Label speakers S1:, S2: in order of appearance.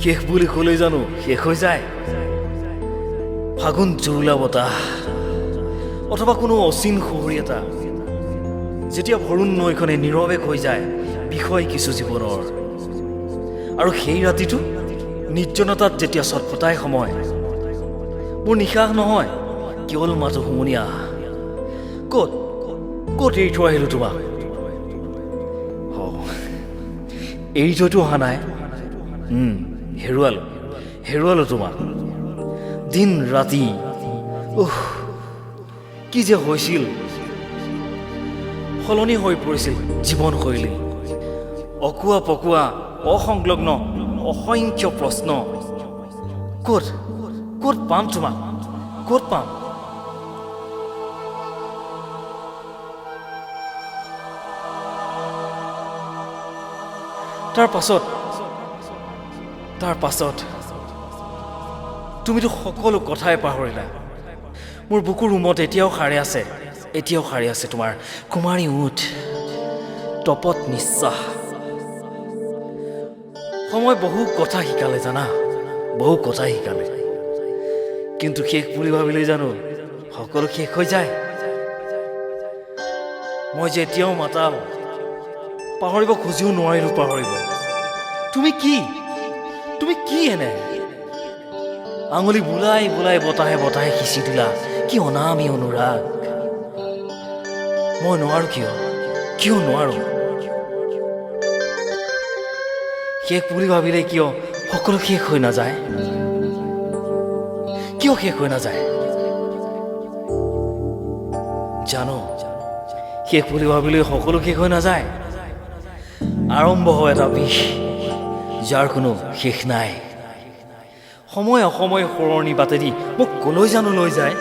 S1: শেষ বুলি ক'লেই জানো শেষ হৈ যায়? ফাগুন জুৰুলা বতাহ অথবা কোনো অচিন সুঁৱৰি এটা যেতিয়া ভৰুণ নৈখনে নীৰৱে হৈ যায় বিষয় কিছু জীৱনৰ, আৰু সেই ৰাতিটো নিৰ্জনতাত যেতিয়া ছটফটাই সময়, মোৰ নিশাহ নহয় কেৱল মাথো হুমুনিয়া। ক'ত ক'ত এৰি থৈ আহিলোঁ তোমাক? এৰি থৈতো অহা নাই, হেৰুৱালোঁ তোমাক। দিন ৰাতি কি যে হৈছিল, সলনি হৈ পৰিছিল জীৱনশৈলী। অকোৱা পকোৱা অসংলগ্ন অসংখ্য প্ৰশ্ন। ক'ত ক'ত পাম তোমাক? ক'ত পাম? তাৰ পাছত তুমিতো সকলো কথাই পাহৰিলা। মোৰ বুকুৰ ৰুমত এতিয়াও সাৰে আছে তোমাৰ কুমাৰী ওঠ, তপত নিশ্বাস। সময় বহু কথা শিকালে জানা, বহু কথা শিকালে, কিন্তু শেষ বুলি ভাবিলেই জানো সকলো শেষ হৈ যায়? মই যে এতিয়াও মাতাল, পাহৰিব খুজিও নোৱাৰিলোঁ পাহৰিব। তুমি কি এনে আঙুলি বুলাই বুলাই বতাহে বতাহে সিঁচি দিলা? কি অনামী অনুৰাগ! মই নোৱাৰো, কিয় নোৱাৰো? শেষ বুলি ভাবিলে কিয় সকলো শেষ হৈ নাযায়? কিয় শেষ হৈ নাযায়? জানো শেষ বুলি ভাবিলে সকলো শেষ হৈ নাযায়। আৰম্ভ হয় এটা বিষ যাৰ কোনো শেষ নাই। সময় অসময় সৰণি বাটেদি মোক কলৈ জানো লৈ যায়।